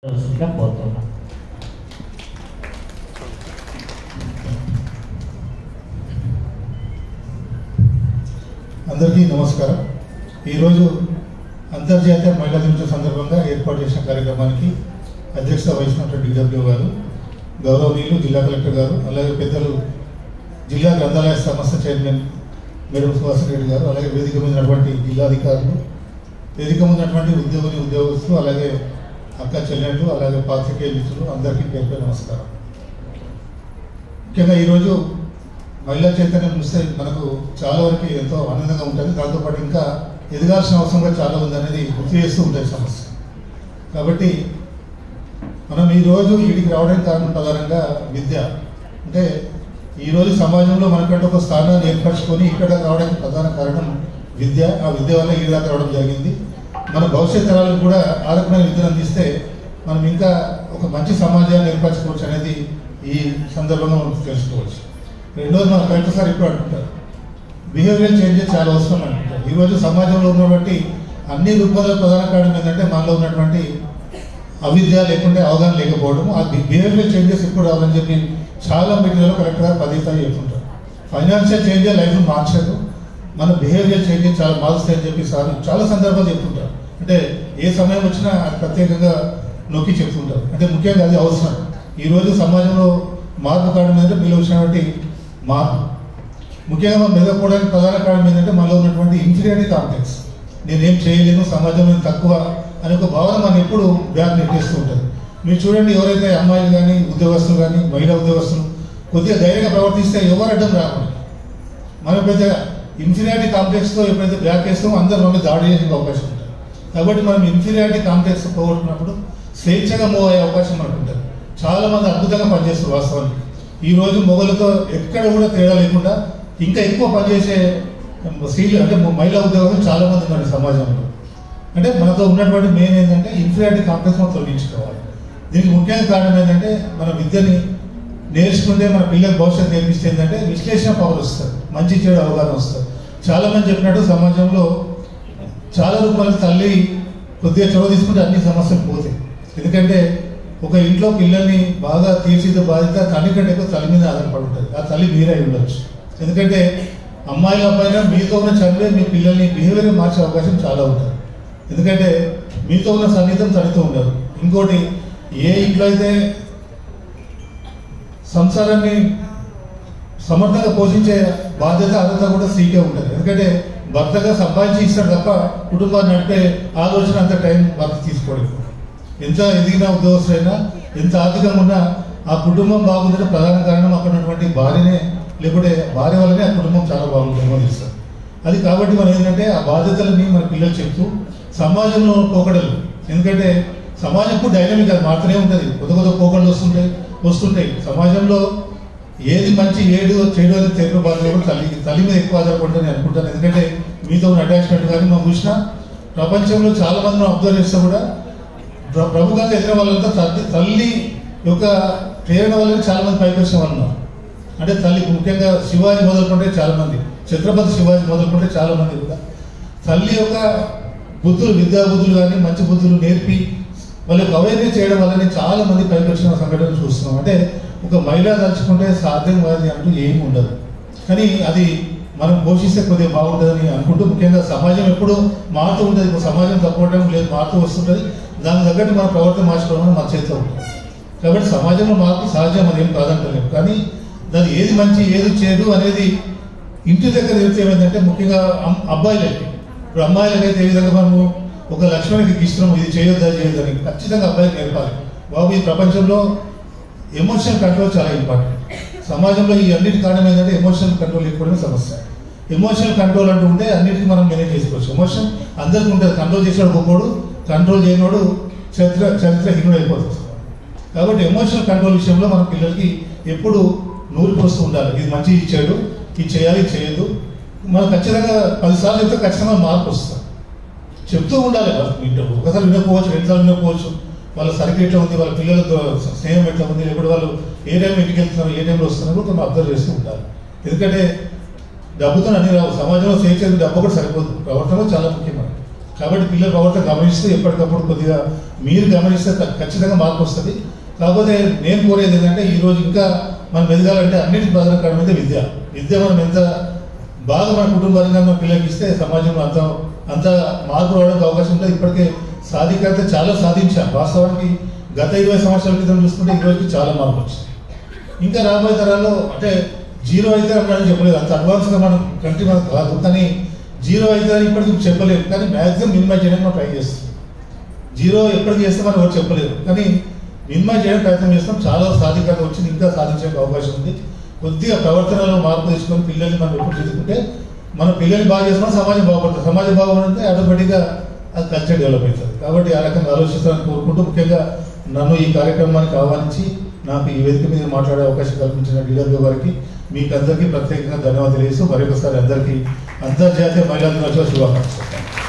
పోతున్నాం. అందరికీ నమస్కారం. ఈరోజు అంతర్జాతీయ మహిళా దినోత్సవం సందర్భంగా ఏర్పాటు చేసిన కార్యక్రమానికి అధ్యక్షత వహించినటువంటి డిడబ్ల్యూ గారు, గౌరవనీయులు జిల్లా కలెక్టర్ గారు, అలాగే పెద్దలు జిల్లా గ్రంథాలయ సంస్థ చైర్మన్ మేడం సుహాసిని రెడ్డి గారు, అలాగే వేదిక మీద ఉన్నటువంటి జిల్లాధికారులు, వేదిక మీద ఉన్నటువంటి ఉద్యోగస్తులు, అలాగే అక్క చెల్లెళ్ళు, అలాగే పాత్రికేయ మిత్రులు అందరికీ పేరు నమస్కారం. ముఖ్యంగా ఈరోజు మహిళా చైతన్యం చూస్తే మనకు చాలా వరకు ఎంతో ఆనందంగా ఉంటుంది. దాంతోపాటు ఇంకా ఎదగాల్సిన అవసరంగా చాలా ఉందనేది గుర్తు చేస్తూ ఉంటుంది సమస్య. కాబట్టి మనం ఈరోజు వీడికి రావడానికి కారణం ప్రధానంగా విద్య. అంటే ఈరోజు సమాజంలో మనకంటే ఒక స్థానాన్ని ఏర్పరచుకొని ఇక్కడ రావడానికి ప్రధాన కారణం విద్య. ఆ విద్య వల్ల ఈ దాకా రావడం జరిగింది. మన భవిష్యత్ తరాలకు కూడా ఆ రకమైన విద్యను అందిస్తే మనం ఇంకా ఒక మంచి సమాజాన్ని ఏర్పరచుకోవచ్చు అనేది ఈ సందర్భంగా మనం తెలుసుకోవచ్చు. రెండోది మన కలెక్టర్ సార్ ఇప్పుడు అంటుంటారు, బిహేవియర్ చేంజెస్ చాలా అవసరం అంటుంటారు. ఈరోజు సమాజంలో ఉన్నటువంటి అన్ని రూపాల ప్రధాన కారణం ఏంటంటే మనలో ఉన్నటువంటి అవిద్య లేకుంటే అవగాహన లేకపోవడం. ఆ బిహేవియర్ చేంజెస్ ఎప్పుడు రావాలని చెప్పి చాలా మీటింగ్లో కలెక్టర్ గారు పదిసార్లు చెప్తుంటారు. ఫైనాన్షియల్ చేంజెస్ లైఫ్ను మార్చదు, మన బిహేవియర్ చేంజెస్ చాలా మారుస్తాయని చెప్పి సార్ చాలా సందర్భాలు చెప్తుంటారు. అంటే ఏ సమయం వచ్చినా అది ప్రత్యేకంగా నొక్కి చెప్తుంటారు. అంటే ముఖ్యంగా అది అవసరం. ఈరోజు సమాజంలో మార్పు కారణం ఏంటంటే మీలో వచ్చినటువంటి మార్పు. ముఖ్యంగా మనం మెదకపోవడానికి ప్రధాన కారణం ఏంటంటే మనలో ఉన్నటువంటి ఇన్ఫీరియారిటీ కాంప్లెక్స్. నేనేం చేయలేను, సమాజంలో తక్కువ అనే ఒక భావన మనం ఎప్పుడు బ్యాక్ నెట్టేస్తూ ఉంటుంది. మీరు చూడండి, ఎవరైతే అమ్మాయిలు కానీ ఉద్యోగస్తులు కానీ మహిళా ఉద్యోగస్తులు కొద్దిగా ధైర్యంగా ప్రవర్తిస్తే ఎవరు అడ్డం రాకుండా, మనం ఎప్పుడైతే ఇన్ఫీరియారిటీ కాంప్లెక్స్తో ఎప్పుడైతే బ్యాక్ వేస్తామో అందరూ మనం దాడి చేసే అవకాశం ఉంటుంది. కాబట్టి మనం ఇన్ఫీరియారిటీ కాంప్లెక్స్ పోగొట్టుకున్నప్పుడు స్వేచ్ఛగా మూవ్ అయ్యే అవకాశం మనకు ఉంటుంది. చాలా మంది అద్భుతంగా పనిచేస్తారు. వాస్తవానికి ఈరోజు మొగలతో ఎక్కడ కూడా తేడా లేకుండా ఇంకా ఎక్కువ పనిచేసే స్త్రీలు అంటే మహిళా ఉద్యోగులు చాలా మంది ఉన్నారు సమాజంలో. అంటే మనతో ఉన్నటువంటి మెయిన్ ఏంటంటే ఇన్ఫీరియారిటీ కాంప్లెక్స్ మనం తొలగించుకోవాలి. దీనికి ముఖ్యంగా కారణం ఏంటంటే మన విద్యని నేర్చుకుంటే మన పిల్లలకు భవిష్యత్తు నేర్పిస్తే ఏంటంటే విశ్లేషణ పవర్ వస్తుంది, మంచి చెడు అవగాహన వస్తుంది. చాలా మంది చెప్పినట్టు సమాజంలో చాలా రూపాయల తల్లి కొద్దిగా చొరవ తీసుకుంటే అన్ని సమస్యలు పోతాయి. ఎందుకంటే ఒక ఇంట్లో పిల్లల్ని బాగా తీర్చిదిద్దే బాధ్యత తల్లి కంటే ఎక్కువ తల్లి మీద ఆధారపడి ఉంటుంది. ఆ తల్లి మీరే ఉండొచ్చు. ఎందుకంటే అమ్మాయిల అబ్బాయినా మీతో ఉన్న చదివే మీ పిల్లల్ని బిహేవియర్ మార్చే అవకాశం చాలా ఉంటుంది. ఎందుకంటే మీతో ఉన్న సన్నిహితం తల్లితో ఉండదు. ఇంకోటి, ఏ ఇంట్లో అయితే సంసారాన్ని సమర్థంగా పోషించే బాధ్యత అర్హత కూడా స్త్రీకే ఉంటుంది. ఎందుకంటే భర్తగా సంపాదించి ఇస్తాడు తప్ప కుటుంబాన్ని నడిపే ఆలోచన అంత టైం భర్త తీసుకోవడం. ఎంత ఎదిగిన ఉద్యోగస్తులైనా ఎంత ఆర్థికంగా ఉన్నా ఆ కుటుంబం బాగుంటే ప్రధాన కారణం అక్కడ ఉన్నటువంటి భార్యనే, లేకుంటే భార్య వల్లనే ఆ కుటుంబం చాలా బాగుంటుందని తెలుస్తుంది. అది కాబట్టి మనం ఏంటంటే ఆ బాధ్యతలని మన పిల్లలు చెప్తూ సమాజంలో పోకడలు, ఎందుకంటే సమాజం కూడా డైనమిక్, అది మాత్రమే ఉంటుంది. కొత్త పోకడలు వస్తుంటాయి సమాజంలో. ఏది మంచి ఏడు చెడు అని తెలిపే బాధ్యత కూడా తల్లి మీద ఎక్కువ ఆధారపడుతుందని అనుకుంటాను. ఎందుకంటే మీతో ఉన్న అటాచ్మెంట్ కానీ మనం చూసినా ప్రపంచంలో చాలా మంది మనం అబ్జర్వ్ చేస్తే కూడా ప్రముఖంగా ఎదిగిన వాళ్ళంతా తల్లి యొక్క ప్రేరణ వల్ల చాలా మంది పైకి వచ్చిన వాళ్ళు ఉన్నారు. అంటే తల్లి ముఖ్యంగా శివాజీ మొదలుకుంటే చాలా మంది, ఛత్రపతి శివాజీ మొదలుకుంటే చాలా మంది కూడా తల్లి యొక్క బుద్ధులు, విద్యా బుద్ధులు కానీ మంచి బుద్ధులు నేర్పి వాళ్ళకి అవేర్నెస్ చేయడం వల్లనే చాలా మంది పైకి వచ్చిన సంఘటనలు చూస్తున్నాం. అంటే ఒక మహిళ తలుచుకుంటే సాధ్యం కాదు అంటూ ఏమి ఉండదు. కానీ అది మనం పోషిస్తే కొద్దిగా బాగుంటుందని అనుకుంటూ, ముఖ్యంగా సమాజం ఎప్పుడు మారుతూ ఉంటుంది. ఇప్పుడు సమాజం తప్పవడం లేదు, మారుతూ వస్తుంటుంది. దానికి తగ్గట్టు మన ప్రవర్తన మార్చుకోవడం మన చేతిలో ఉంటుంది. కాబట్టి సమాజంలో మార్పు సహజం, అది ఏం కాదంటలేదు. కానీ దాని ఏది మంచి ఏది చెడు అనేది ఇంటి దగ్గర తెలిస్తే ఏమైందంటే ముఖ్యంగా అబ్బాయిలకి, ఇప్పుడు అమ్మాయిలకైతే ఏ విధంగా మనము ఒక లక్ష్మణికి ఇష్టం ఇది చేయొద్దా చేయొద్దని ఖచ్చితంగా అబ్బాయికి నేర్పాలి. బాబు ఈ ప్రపంచంలో ఎమోషనల్ కంట్రోల్ చాలా ఇంపార్టెంట్. సమాజంలో ఈ అన్నిటి కారణం ఏంటంటే ఎమోషనల్ కంట్రోల్ లేకపోవడమే సమస్య. ఎమోషనల్ కంట్రోల్ అంటూ ఉంటే అన్నిటికీ మనం మేనేజ్ చేసుకోవచ్చు. ఎమోషన్ అందరికీ ఉంటుంది. కంట్రోల్ చేసేవాడు గొప్పోడు, కంట్రోల్ చేయనోడు చరిత్రహీనుడు అయిపోతుంది. కాబట్టి ఎమోషనల్ కంట్రోల్ విషయంలో మన పిల్లలకి ఎప్పుడు నూరి పోస్తూ ఉండాలి. ఇది మంచి ఇచ్చాడు, ఇది చేయాలి, ఇది చేయదు. మనం ఖచ్చితంగా 10 సార్లు చెప్తే ఖచ్చితంగా మార్పు వస్తుంది. చెప్తూ ఉండాలి. వింటారు, ఒకసారి వినకపోవచ్చు, 2 సార్లు వినకపోవచ్చు. వాళ్ళ సరికి ఎట్లా ఉంది, వాళ్ళ పిల్లలతో స్నేహం ఎట్లా ఉంది, లేకపోతే వాళ్ళు ఏ టైంలో ఇంటికి వెళ్తున్నారు, ఏ టైంలో వస్తున్నారు మనం అబ్జర్వ్ చేస్తూ ఉండాలి. ఎందుకంటే డబ్బుతో అన్ని రావు. సమాజంలో స్వేచ్ఛ డబ్బు కూడా సరిపోదు, ప్రవర్తన చాలా ముఖ్యమైన. కాబట్టి పిల్లల ప్రవర్తన గమనిస్తూ ఎప్పటికప్పుడు కొద్దిగా మీరు గమనిస్తే ఖచ్చితంగా మార్పు వస్తుంది. కాకపోతే నేను కోరేది ఏంటంటే ఈరోజు ఇంకా మనం ఎదగాలంటే అన్నిటి ప్రధాన కారణం అయితే విద్య మనం ఎంత బాగా మన కుటుంబాలుగా మన పిల్లలకి ఇస్తే సమాజంలో అంత మార్పు రావడానికి అవకాశం ఉంటుంది. ఇప్పటికే సాధికారత చాలా సాధించాం. వాస్తవానికి గత 20 సంవత్సరాల క్రితం చూసుకుంటే ఈ రోజుకి చాలా మార్పు వచ్చింది. ఇంకా రాబోయే తరాల్లో అంటే 0 అయితే అన్నాడని చెప్పలేదు, అంత అడ్వాన్స్గా మనం కంట్రీ మనకు కాదు, కానీ 0 అయితే ఇప్పటికి చెప్పలేము, కానీ మ్యాక్సిమం మినిమైజ్ చేయడానికి మనం ట్రై చేస్తాం. 0 ఎప్పటికి చేస్తే మనం ఎవరు చెప్పలేరు, కానీ మినిమైజ్ చేయడానికి ప్రయత్నం చేస్తాం. చాలా సాధికారత వచ్చింది, ఇంకా సాధించే అవకాశం ఉంది. కొద్దిగా ప్రవర్తనలో మార్పు తీసుకొని పిల్లల్ని మనం ఎప్పుడు చదువుకుంటే మన పిల్లల్ని బాగా చేసుకుని సమాజం బాగుపడుతుంది. సమాజం బాగుపడితే ఆటోమేటిక్గా అది కల్చర్ డెవలప్ అవుతుంది. కాబట్టి ఆ రకంగా ఆలోచిస్తానని కోరుకుంటూ, ముఖ్యంగా నన్ను ఈ కార్యక్రమానికి ఆహ్వానించి నాకు ఈ వేదిక మీద మాట్లాడే అవకాశం కల్పించిన DW గారికి మీకు అందరికీ ప్రత్యేకంగా ధన్యవాదాలు తెలియజేస్తూ మరొకసారి అందరికీ అంతర్జాతీయ మహిళా దినోత్సవ శుభాకాంక్షలు.